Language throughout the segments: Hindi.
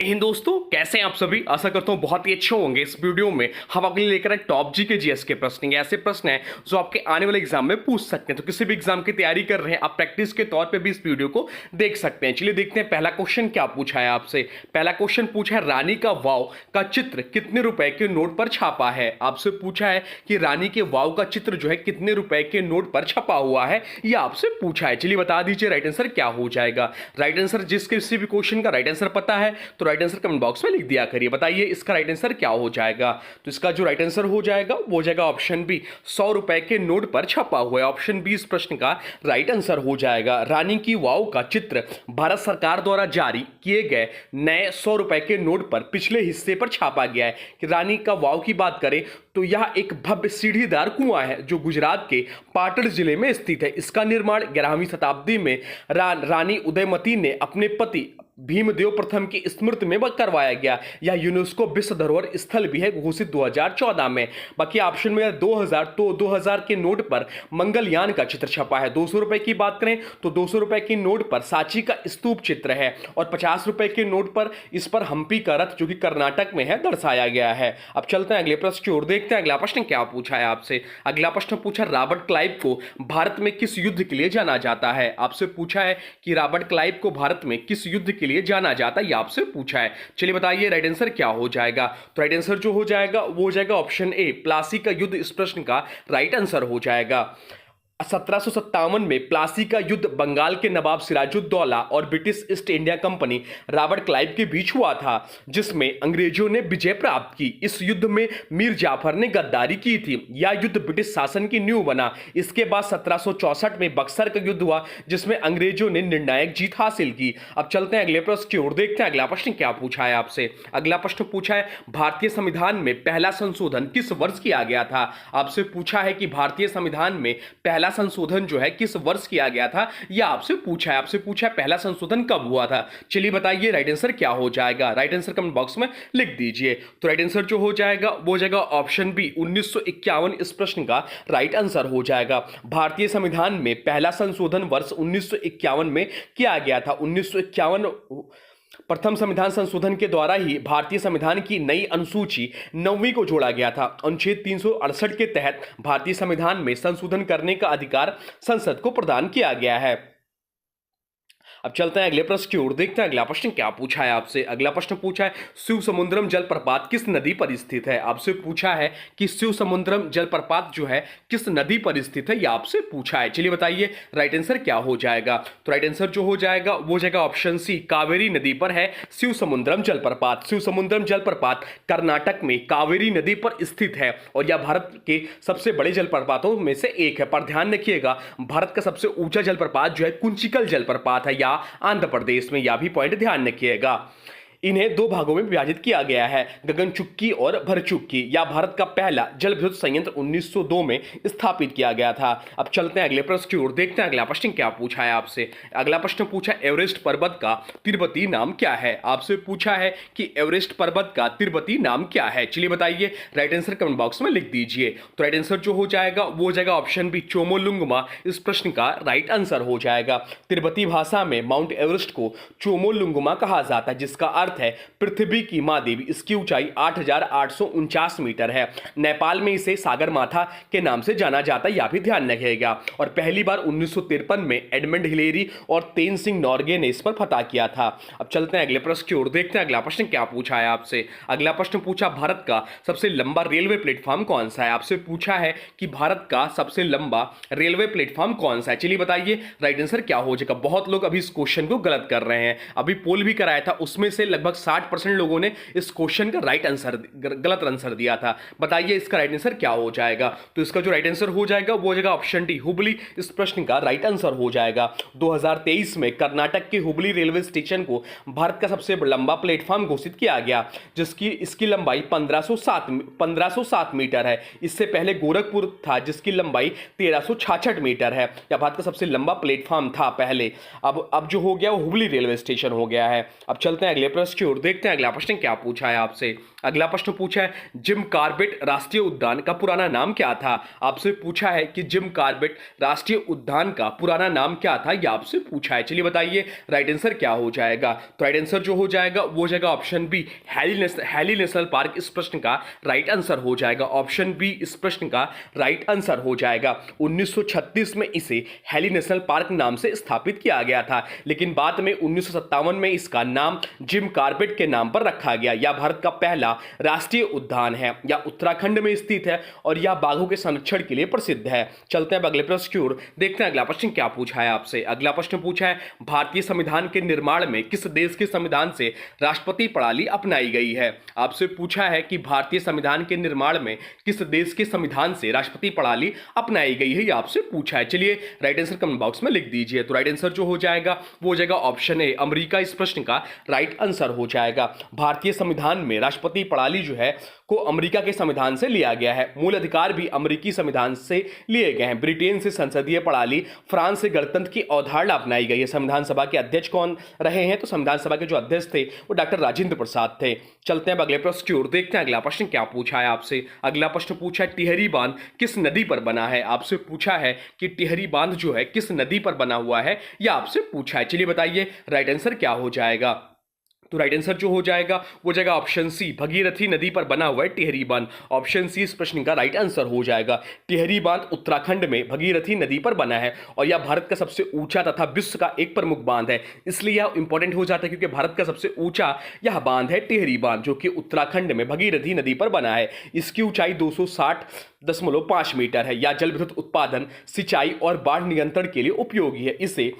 इन दोस्तों, कैसे हैं आप सभी। आशा करता हूं बहुत ही अच्छे होंगे। इस वीडियो में हम आपके लिए लेकर आए टॉप जी के जीएस के प्रश्न। ये ऐसे प्रश्न हैं जो आपके आने वाले एग्जाम में पूछ सकते हैं। तो किसी भी एग्जाम की तैयारी कर रहे हैं आप, प्रैक्टिस के तौर पे भी इस वीडियो को देख सकते हैं। चलिए देखते हैं पहला क्वेश्चन क्या पूछा है आपसे। पहला क्वेश्चन पूछा है, रानी का वाव का चित्र कितने रुपए के नोट पर छापा है। आपसे पूछा है कि रानी के वाव का चित्र जो है कितने रुपए के नोट पर छपा हुआ है, यह आपसे पूछा है। चलिए बता दीजिए राइट आंसर क्या हो जाएगा। राइट आंसर जिसके किसी भी क्वेश्चन का राइट आंसर पता है तो राइट आंसर कमेंट बॉक्स में लिख दिया करिए। बताइए इसका राइट आंसर क्या हो जाएगा। तो इसका जो राइट आंसर हो जाएगा वो हो जाएगा ऑप्शन बी, 100 रुपए के नोट पर छपा हुआ है। ऑप्शन बी इस प्रश्न का राइट आंसर हो जाएगा। रानी की वाव का चित्र भारत सरकार द्वारा जारी किए गए नए 100 रुपए के नोट पर पिछले हिस्से पर छापा गया है। कि रानी का वाव की बात करें तो यह एक भव्य सीढ़ीदार कुआं है जो गुजरात के पाटण जिले में स्थित है। इसका निर्माण 11वीं शताब्दी में रानी उदयमती ने अपने पति भीमदेव प्रथम की स्मृति में करवाया गया। यह यूनेस्को विश्व धरोहर स्थल भी है घोषित 2014 में। बाकी ऑप्शन में 2000 तो 2000 के नोट पर मंगलयान का चित्र छपा है। 200 रुपए की बात करें तो 200 रुपए के नोट पर सांची का स्तूप चित्र है और 50 रुपए के नोट पर इस पर हम्पी का रथ जो कि कर्नाटक में है दर्शाया गया है। अब चलते हैं अगले प्रश्न की ओर, देखते हैं अगला प्रश्न क्या पूछा है आपसे। अगला प्रश्न पूछा, रॉबर्ट क्लाइव को भारत में किस युद्ध के लिए जाना जाता है। आपसे पूछा है कि रॉबर्ट क्लाइव को भारत में किस युद्ध के लिए जाना जाता है, ये आपसे पूछा है। चलिए बताइए राइट आंसर क्या हो जाएगा। तो राइट आंसर जो हो जाएगा वो हो जाएगा ऑप्शन ए, प्लासी का युद्ध इस प्रश्न का राइट आंसर हो जाएगा। 1757 में प्लासी का युद्ध बंगाल के नवाब सिराजुद्दौला और British east India company Robert Clive के बीच हुआ था, जिसमें अंग्रेजों ने विजय प्राप्त की। इस युद्ध में मीर जाफर ने गद्दारी की थी। यह युद्ध ब्रिटिश शासन की नींव बना। इसके बाद 1764 में बक्सर का युद्ध हुआ जिसमें अंग्रेजों ने निर्णायक जीत हासिल की। अब चलते हैं अगले प्रश्न की ओर, देखते हैं अगला प्रश्न क्या पूछा है आपसे। अगला प्रश्न पूछा है, भारतीय संविधान में पहला संशोधन किस वर्ष किया गया था। आपसे पूछा है कि भारतीय संविधान में पहला संशोधन जो है किस वर्ष किया गया था, यह आपसे पूछा है। आपसे पूछा है पहला संशोधन कब हुआ था। चलिए बताइए राइट आंसर क्या हो जाएगा। राइट आंसर कमेंट बॉक्स में लिख दीजिए। तो राइट आंसर जो हो जाएगा वो हो जाएगा ऑप्शन बी, 1951 इस प्रश्न का राइट आंसर हो जाएगा। भारतीय संविधान में पहला संशोधन वर्ष 1951 में किया गया था। 1951 प्रथम संविधान संशोधन के द्वारा ही भारतीय संविधान की नई अनुसूची 9वीं को जोड़ा गया था। अनुच्छेद 368 के तहत भारतीय संविधान में संशोधन करने का अधिकार संसद को प्रदान किया गया है। अब चलते हैं अगले प्रश्न की ओर, देखते हैं अगला प्रश्न क्या पूछा है आपसे। अगला प्रश्न पूछा है, शिव समुद्रम जलप्रपात किस नदी पर स्थित है। आपसे पूछा है कि शिव समुद्रम जलप्रपात जो है किस नदी पर स्थित है, यह आपसे पूछा है। चलिए बताइए राइट आंसर क्या हो जाएगा। तो राइट आंसर जो हो जाएगा वो हो जाएगा ऑप्शन सी, कावेरी नदी पर है शिव समुद्रम जलप्रपात। शिव समुद्रम जलप्रपात कर्नाटक में कावेरी नदी पर स्थित है और यह भारत के सबसे बड़े जलप्रपातों में से एक है। पर ध्यान रखिएगा, भारत का सबसे ऊंचा जलप्रपात जो है कुंचिकल जलप्रपात है, आंध्र प्रदेश में। यह भी पॉइंट ध्यान रखिएगा। इन्हें दो भागों में विभाजित किया गया है, गगनचुक्की और भरचुक्की। या भारत का पहला जल विद्युत संयंत्र 1902 में स्थापित किया गया था। अब चलते हैं अगले प्रश्न की ओर, देखते हैं अगला प्रश्न क्या पूछा है आपसे। अगला प्रश्न पूछा, एवरेस्ट पर्वत का तिब्बती नाम क्या है। आपसे पूछा है कि एवरेस्ट पर्वत का तिब्बती नाम क्या है। चलिए बताइए राइट आंसर कमेंट बॉक्स में लिख दीजिए। तो राइट आंसर जो हो जाएगा वो हो जाएगा ऑप्शन बी, चोमोलुंगमा इस प्रश्न का राइट आंसर हो जाएगा। तिब्बती भाषा में माउंट एवरेस्ट को चोमोलुंगमा कहा जाता है, जिसका है पृथ्वी की मां देवी। इसकी ऊंचाई 8,849 मीटर है। नेपाल में इसे सागरमाथा के नाम से जाना जाता है, यह भी ध्यान रखिएगा। और पहली बार 1953 में एडमंड हिलेरी और तेन सिंह नॉर्गे ने इस पर फतह किया था। अब चलते हैं अगले प्रश्न की ओर, देखते हैं अगला प्रश्न क्या पूछा है आपसे। अगला प्रश्न पूछा, भारत का सबसे लंबा रेलवे प्लेटफॉर्म कौन सा है। आपसे पूछा है कि भारत का सबसे लंबा रेलवे प्लेटफॉर्म कौन सा है। चलिए बताइए राइट आंसर क्या हो जाएगा। बहुत लोग अभी इस क्वेश्चन को गलत कर रहे हैं। अभी पोल भी कराया था, उसमें से लगभग 60% लोगों ने इस क्वेश्चन का राइट आंसर गलत आंसर दिया था। बताइए इसका राइट आंसर क्या हो जाएगा। तो इसका जो राइट आंसर हो जाएगा वो हो जाएगा ऑप्शन डी, हुबली इस प्रश्न का राइट आंसर हो जाएगा। 2023 में कर्नाटक के हुबली रेलवे स्टेशन को भारत का सबसे लंबा प्लेटफॉर्म घोषित किया गया, जिसकी इसकी लंबाई 1507 मीटर है। इससे पहले गोरखपुर था जिसकी लंबाई 1366 मीटर है। यह भारत का सबसे लंबा प्लेटफॉर्म था पहले। अब जो हो गया वो हुबली रेलवे स्टेशन हो गया है। अब चलते हैं अगले प्रश्न की ओर, देखते हैं अगला प्रश्न क्या पूछा है आपसे। अगला प्रश्न पूछा है जिम कॉर्बेट राष्ट्रीय उद्यान का पुराना नाम क्या था। आपसे पूछा है कि जिम कॉर्बेट राष्ट्रीय उद्यान का पुराना नाम क्या था, यह आपसे पूछा है। चलिए बताइए राइट आंसर क्या हो जाएगा। तो राइट आंसर जो हो जाएगा वो हो जाएगा option B, Hailey national park इस प्रश्न का राइट आंसर हो जाएगा। ऑप्शन बी इस प्रश्न का राइट आंसर हो जाएगा। 1936 में इसे हैली नेशनल पार्क नाम से स्थापित किया गया था, लेकिन बाद में 1957 में इसका नाम जिम कॉर्बेट के नाम पर रखा गया। यह भारत का पहला राष्ट्रीय उद्यान है, यह उत्तराखंड में स्थित है और यह बाघों के संरक्षण के लिए प्रसिद्ध है। चलते हैं अगले प्रश्न की ओर, देखते हैं अगला प्रश्न क्या पूछा है आपसे। अगला प्रश्न पूछा है भारतीय संविधान के निर्माण में किस देश के संविधान से राष्ट्रपति प्रणाली अपनाई गई है। आपसे पूछा है कि भारतीय संविधान के निर्माण में किस देश के संविधान से राष्ट्रपति प्रणाली अपनाई गई है, यह आपसे पूछा है। चलिए राइट आंसर कमेंट बॉक्स में लिख दीजिए। तो राइट आंसर जो हो जाएगा वो हो जाएगा ऑप्शन ए, अमेरिका इस प्रश्न का राइट आंसर हो जाएगा। भारतीय संविधान में राष्ट्रपति प्रणाली जो है को अमेरिका के संविधान से लिया गया है। मूल अधिकार भी अमेरिकी संविधान से लिए गए हैं। ब्रिटेन से संसदीय प्रणाली, फ्रांस से गणतंत्र की अवधारणा अपनाई गई है। संविधान सभा के अध्यक्ष कौन रहे हैं, तो संविधान सभा के जो अध्यक्ष थे वो डॉक्टर राजेंद्र प्रसाद थे। चलते हैं अगले प्रश्न की ओर, देखते हैं अगला प्रश्न क्या पूछा है आपसे। अगला प्रश्न पूछा है टिहरी बांध किस नदी पर बना है। आपसे पूछा है कि टिहरी बांध जो है किस नदी पर बना हुआ है, यह आपसे पूछा है। चलिए बताइए राइट आंसर क्या हो जाएगा। तो राइट आंसर जो हो जाएगा वो जाएगा ऑप्शन सी, भगीरथी नदी पर बना हुआ है टिहरी बांध। ऑप्शन सी इस प्रश्न का राइट आंसर हो जाएगा। टिहरी बांध उत्तराखंड में भगीरथी नदी पर बना है और यह भारत का सबसे ऊंचा तथा विश्व का एक प्रमुख बांध है। इसलिए यह इंपॉर्टेंट हो जाता है क्योंकि भारत का सबसे ऊंचा यह बांध है टिहरी बांध, जो कि उत्तराखंड में भगीरथी नदी पर बना है। इसकी ऊंचाई 260.5 मीटर है। यह जल विद्युत उत्पादन, सिंचाई और बाढ़ नियंत्रण के लिए उपयोगी है। इसे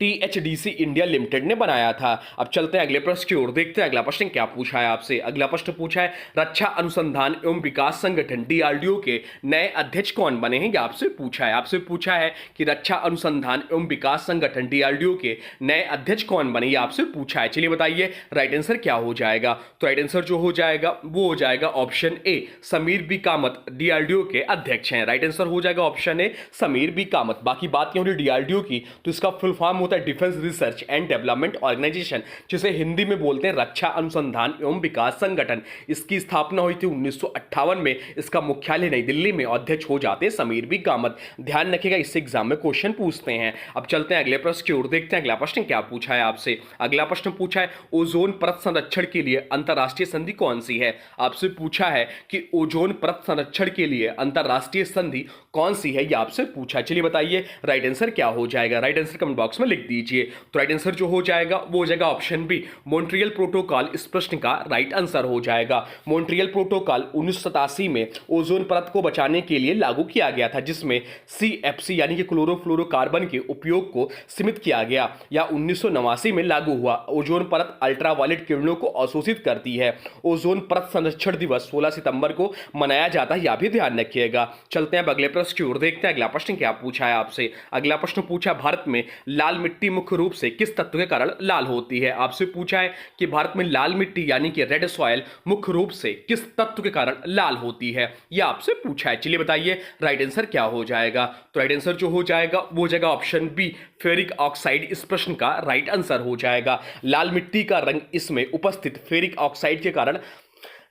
THDC इंडिया लिमिटेड ने बनाया था। अब चलते हैं अगले प्रश्न की ओर, देखते हैं अगला प्रश्न क्या पूछा है आपसे। अगला प्रश्न पूछा है रक्षा अनुसंधान एवं विकास संगठन DRDO के नए अध्यक्ष कौन बने हैं, यह आपसे पूछा है। आपसे पूछा है कि रक्षा अनुसंधान एवं विकास संगठन DRDO के नए अध्यक्ष कौन बने, यह आपसे पूछा है। चलिए बताइए राइट आंसर क्या हो जाएगा। तो राइट आंसर जो हो जाएगा वो हो जाएगा option A, Sameer B Kamat DRDO के अध्यक्ष हैं। राइट आंसर हो जाएगा option A, Sameer B Kamat. बाकी बात क्यों रही DRDO की, तो इसका फुल फॉर्म होता है defence research and development organisation, जिसे हिंदी में बोलते हैं रक्षा अनुसंधान एवं विकास संगठन। इसकी स्थापना हुई थी 1958 में। इसका मुख्यालय नई दिल्ली में। अध्यक्ष हो जाते समीर बी कामत। ध्यान रखिएगा, इससे एग्जाम में क्वेश्चन पूछते हैं। अब चलते हैं अगले प्रश्न की ओर, देखते हैं अगला प्रश्न क्या पूछा है आपसे। अगला प्रश्न पूछा है ओजोन परत संरक्षण के लिए अंतरराष्ट्रीय संधि कौन सी है। आपसे पूछा है कि ओजोन परत संरक्षण के लिए अंतरराष्ट्रीय संधि कौन सी है, यह आपसे पूछा। चलिए बताइए राइट आंसर क्या हो जाएगा। राइट आंसर कमेंट बॉक्स में लिख दीजिए। तो राइट आंसर जो हो जाएगा वो हो जाएगा ऑप्शन बी, मॉन्ट्रियल प्रोटोकॉल इस प्रश्न का राइट आंसर हो जाएगा। मॉन्ट्रियल प्रोटोकॉल 1987 में ओजोन परत को बचाने के लिए लागू किया गया था, जिसमें CFC यानी कि क्लोरोफ्लोरोकार्बन के उपयोग को सीमित किया गया। या 1989 में लागू हुआ। ओजोन परत अल्ट्रावायलेट किरणों को अवशोषित करती है। ओजोन परत संरक्षण दिवस 16 सितंबर को मनाया जाता है, यह भी ध्यान रखिएगा। चलते हैं अब अगले प्रश्न की ओर, देखते हैं अगला प्रश्न क्या पूछा है आपसे। अगला प्रश्न पूछा भारत में लाल मिट्टी मुख्य रूप से किस तत्व के कारण लाल होती है। आपसे पूछा है कि भारत में लाल मिट्टी यानी कि रेड सॉइल मुख्य रूप से किस तत्व के कारण लाल होती है, यह आपसे पूछा है। चलिए बताइए राइट आंसर क्या हो जाएगा। तो राइट आंसर जो हो जाएगा वो हो जाएगा ऑप्शन बी, फेरिक ऑक्साइड इस प्रश्न का राइट आंसर हो जाएगा। लाल मिट्टी का रंग इसमें उपस्थित फेरिक ऑक्साइड के कारण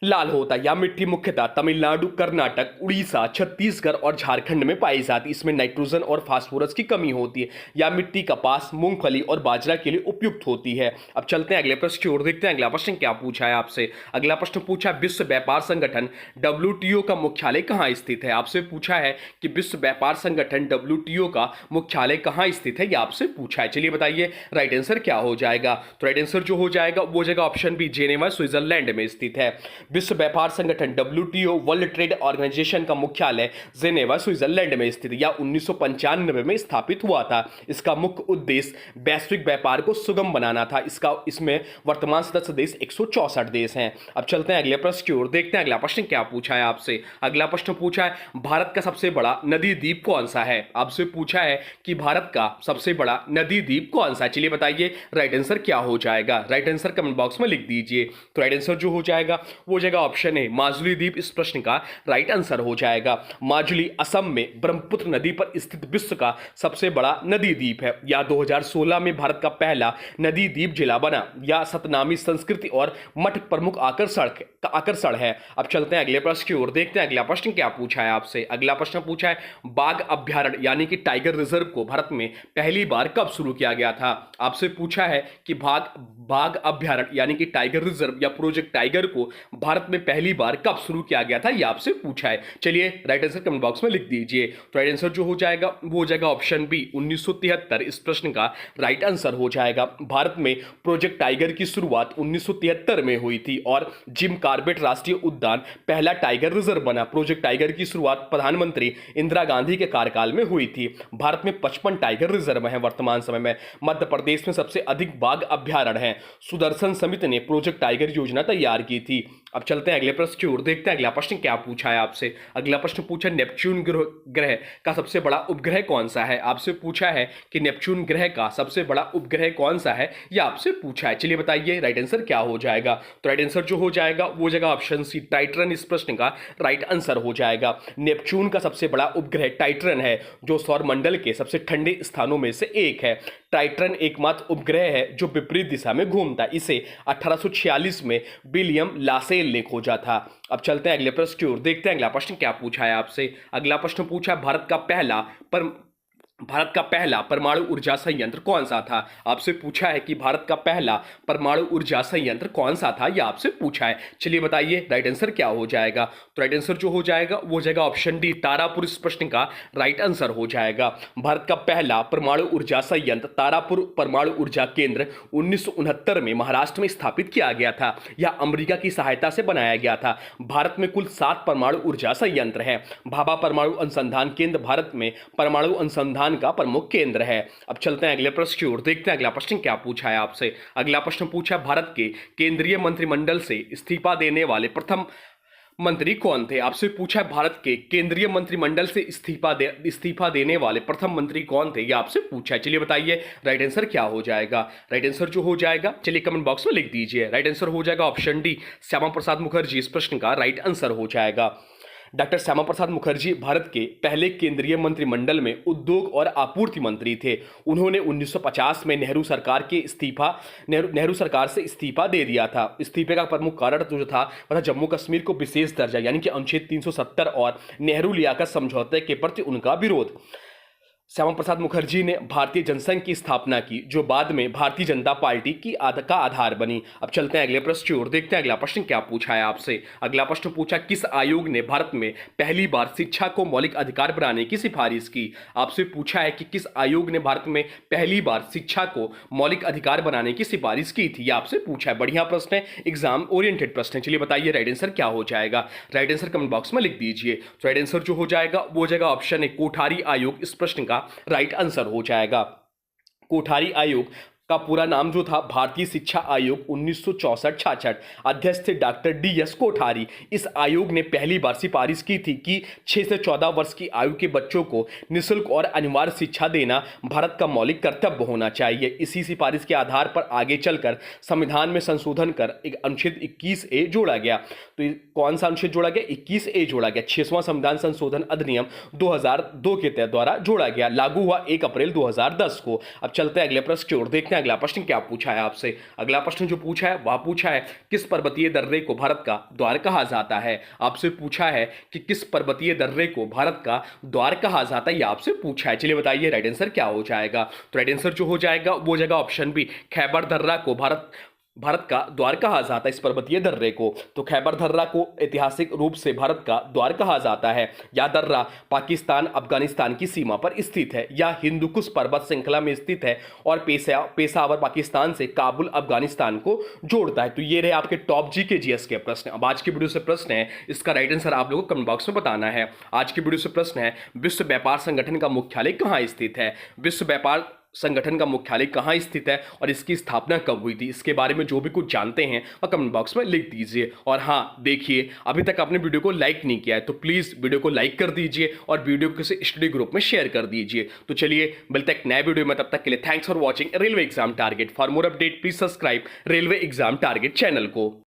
लाल होता है। यह मिट्टी मुख्यतः तमिलनाडु, कर्नाटक, उड़ीसा, छत्तीसगढ़ और झारखंड में पाई जाती है। इसमें नाइट्रोजन और फास्फोरस की कमी होती है। यह मिट्टी कपास, मूंगफली और बाजरा के लिए उपयुक्त होती है। अब चलते हैं अगले प्रश्न की ओर, देखते हैं अगला प्रश्न क्या पूछा है आपसे। अगला प्रश्न पूछा विश्व व्यापार संगठन WTO का मुख्यालय कहाँ स्थित है। आपसे पूछा है कि विश्व व्यापार संगठन WTO का मुख्यालय कहाँ स्थित है, यह आपसे पूछा है। चलिए बताइए राइट आंसर क्या हो जाएगा। तो राइट आंसर जो हो जाएगा वो हो जाएगा ऑप्शन बी, जेनेवा स्विट्जरलैंड में स्थित है। विश्व व्यापार संगठन WTO वर्ल्ड ट्रेड ऑर्गेनाइजेशन का मुख्यालय जेनेवा स्विट्जरलैंड में स्थित है। यह 1995 में स्थापित हुआ था। इसका मुख्य उद्देश्य वैश्विक व्यापार को सुगम बनाना था। इसमें वर्तमान सदस्य देश 164 देश हैं। अब चलते हैं अगले प्रश्न की ओर, देखते हैं अगला प्रश्न क्या पूछा है आपसे। अगला प्रश्न पूछा है भारत का सबसे बड़ा नदी द्वीप कौन सा है। आपसे पूछा है कि भारत का सबसे बड़ा नदी द्वीप कौन सा है। चलिए बताइए राइट आंसर क्या हो जाएगा। राइट आंसर कमेंट बॉक्स में लिख दीजिए। तो राइट आंसर जो हो जाएगा वो वो जगह ऑप्शन है माजुली द्वीप इस प्रश्न का राइट आंसर हो जाएगा। माजुली असम में ब्रह्मपुत्र नदी पर स्थित विश्व का सबसे बड़ा नदी द्वीप है। या 2016 में भारत का पहला नदी द्वीप जिला बना। या सतनामी संस्कृति और मठ प्रमुख आकर्षण है। अब चलते हैं अगले प्रश्न की ओर, देखते हैं अगला प्रश्न क्या पूछा है आपसे। अगला प्रश्न पूछा है बाघ अभ्यारण्य यानी कि टाइगर रिजर्व को भारत में पहली बार कब शुरू किया गया था। आपसे पूछा है कि बाघ अभ्यारण्य यानी कि टाइगर रिजर्व या प्रोजेक्ट टाइगर को भारत में पहली बार कब शुरू किया गया था, यह आपसे पूछा है। चलिए राइट आंसर कमेंट बॉक्स में लिख दीजिए। तो राइट आंसर जो हो जाएगा वो हो जाएगा ऑप्शन बी 1973 इस प्रश्न का राइट आंसर हो जाएगा। भारत में प्रोजेक्ट टाइगर की शुरुआत 1973 में हुई थी और जिम कॉर्बेट राष्ट्रीय उद्यान पहला टाइगर रिजर्व बना। प्रोजेक्ट टाइगर की शुरुआत प्रधानमंत्री इंदिरा गांधी के कार्यकाल में हुई थी। भारत में 55 टाइगर रिजर्व हैं वर्तमान समय में। मध्य प्रदेश में सबसे अधिक बाघ अभ्यारण्य हैं। सुदर्शन समिति ने प्रोजेक्ट टाइगर योजना तैयार की थी। अब चलते हैं अगले प्रश्न की ओर, देखते हैं अगला प्रश्न क्या पूछा है आपसे। अगला प्रश्न पूछा नेपच्यून ग्रह का सबसे बड़ा उपग्रह कौन सा है। आपसे पूछा है कि नेपच्यून ग्रह का सबसे बड़ा उपग्रह कौन सा है, यह आपसे पूछा है। चलिए बताइए राइट आंसर क्या हो जाएगा। तो राइट आंसर जो हो जाएगा वो जगह ऑप्शन सी टाइटन इस प्रश्न का राइट आंसर हो जाएगा। नेपच्यून का सबसे बड़ा उपग्रह टाइटन है जो सौरमंडल के सबसे ठंडे स्थानों में से एक है। टाइटन एकमात्र उपग्रह है जो विपरीत दिशा में घूमता है। इसे 1846 में विलियम लासेल ने खोजा था। अब चलते हैं अगले प्रश्न की ओर, देखते हैं अगला प्रश्न क्या पूछा है आपसे। अगला प्रश्न पूछा है भारत का पहला परमाणु ऊर्जा संयंत्र कौन सा था। आपसे पूछा है कि भारत का पहला परमाणु ऊर्जा संयंत्र कौन सा था, यह आपसे पूछा है। चलिए बताइए राइट आंसर क्या हो जाएगा। तो राइट आंसर जो हो जाएगा वो जाएगा ऑप्शन डी तारापुर इस प्रश्न का राइट आंसर हो जाएगा। भारत का पहला परमाणु ऊर्जा संयंत्र तारापुर परमाणु ऊर्जा केंद्र 1969 में महाराष्ट्र में स्थापित किया गया था। यह अमेरिका की सहायता से बनाया गया था। भारत में कुल 7 परमाणु ऊर्जा संयंत्र है। भाभा परमाणु अनुसंधान केंद्र भारत में परमाणु अनुसंधान का प्रमुख केंद्र है। अब चलते हैं अगले प्रश्न की ओर, देखते हैं अगला प्रश्न क्या पूछा है आपसे। अगला प्रश्न पूछा भारत के केंद्रीय मंत्रिमंडल से इस्तीफा देने वाले प्रथम मंत्री कौन थे। आपसे पूछा है भारत के केंद्रीय मंत्रिमंडल से इस्तीफा देने वाले प्रथम मंत्री कौन थे, यह आपसे पूछा है। चलिए बताइए राइट आंसर क्या हो जाएगा। राइट आंसर जो हो जाएगा चलिए कमेंट बॉक्स में लिख दीजिए। राइट आंसर हो जाएगा ऑप्शन डी श्यामा प्रसाद मुखर्जी इस प्रश्न का राइट आंसर हो जाएगा। डॉक्टर श्यामा प्रसाद मुखर्जी भारत के पहले केंद्रीय मंत्रिमंडल में उद्योग और आपूर्ति मंत्री थे। उन्होंने 1950 में नेहरू सरकार से इस्तीफा दे दिया था। इस्तीफे का प्रमुख कारण जो था वह जम्मू कश्मीर को विशेष दर्जा यानी कि अनुच्छेद 370 और नेहरू लियाकत समझौते के प्रति उनका विरोध। श्यामा प्रसाद मुखर्जी ने भारतीय जनसंघ की स्थापना की जो बाद में भारतीय जनता पार्टी का आधार बनी। अब चलते हैं अगले प्रश्न की ओर, देखते हैं अगला प्रश्न क्या पूछा है आपसे। अगला प्रश्न पूछा किस आयोग ने भारत में पहली बार शिक्षा को मौलिक अधिकार बनाने की सिफारिश की। आपसे पूछा है कि किस आयोग ने भारत में पहली बार शिक्षा को मौलिक अधिकार बनाने की सिफारिश की थी, यह आपसे पूछा है। बढ़िया प्रश्न है, एग्जाम ओरिएंटेड प्रश्न है। चलिए बताइए राइट आंसर क्या हो जाएगा। राइट आंसर कमेंट बॉक्स में लिख दीजिए। राइट आंसर जो हो जाएगा वो जगह ऑप्शन है कोठारी आयोग इस प्रश्न का राइट आंसर हो जाएगा। कोठारी आयोग का पूरा नाम जो था भारतीय शिक्षा आयोग 1964-66 अध्यक्ष थे डॉक्टर डी.एस. कोठारी। इस आयोग ने पहली बार सिफारिश की थी कि 6 से 14 वर्ष की आयु के बच्चों को निःशुल्क और अनिवार्य शिक्षा देना भारत का मौलिक कर्तव्य होना चाहिए। इसी सिफारिश के आधार पर आगे चलकर संविधान में संशोधन कर एक अनुच्छेद 21A जोड़ा गया। तो कौन सा अनुच्छेद जोड़ा गया? 21A जोड़ा गया। 6वां संविधान संशोधन अधिनियम 2002 के द्वारा जोड़ा गया, लागू हुआ 1 अप्रैल 2010 को। अब चलते हैं अगले प्रश्न की ओर, देखते हैं अगला प्रश्न क्या पूछा है आपसे। अगला प्रश्न जो पूछा है वह पूछा है किस पर्वतीय दर्रे को भारत का द्वार कहा जाता है। आपसे पूछा है कि किस पर्वतीय दर्रे को भारत का द्वार कहा जाता है, यह आपसे पूछा है। चलिए बताइए राइट आंसर क्या हो जाएगा। तो राइट आंसर जो हो जाएगा वो जगह ऑप्शन बी खैबर दर्रा को भारत का द्वार कहा जाता है। इस पर्वतीय दर्रे को तो खैबर दर्रा को ऐतिहासिक रूप से भारत का द्वार कहा जाता है। यह दर्रा पाकिस्तान अफगानिस्तान की सीमा पर स्थित है। यह हिंदू कुश पर्वत श्रृंखला में स्थित है और पेशावर पाकिस्तान से काबुल अफगानिस्तान को जोड़ता है। तो ये रहे आपके टॉप जी के जीएस के प्रश्न। अब आज की वीडियो से प्रश्न है, इसका राइट आंसर आप लोगों को कमेंट बॉक्स में बताना है। आज की वीडियो से प्रश्न है विश्व व्यापार संगठन का मुख्यालय कहाँ स्थित है। विश्व व्यापार संगठन का मुख्यालय कहाँ स्थित है और इसकी स्थापना कब हुई थी, इसके बारे में जो भी कुछ जानते हैं वह कमेंट बॉक्स में लिख दीजिए। और हाँ देखिए, अभी तक आपने वीडियो को लाइक नहीं किया है तो प्लीज़ वीडियो को लाइक कर दीजिए और वीडियो को किसी स्टडी ग्रुप में शेयर कर दीजिए। तो चलिए मिलते हैं एक नए वीडियो में, तब तक के लिए thanks for watching railway exam target. For more update please subscribe railway exam target channel को।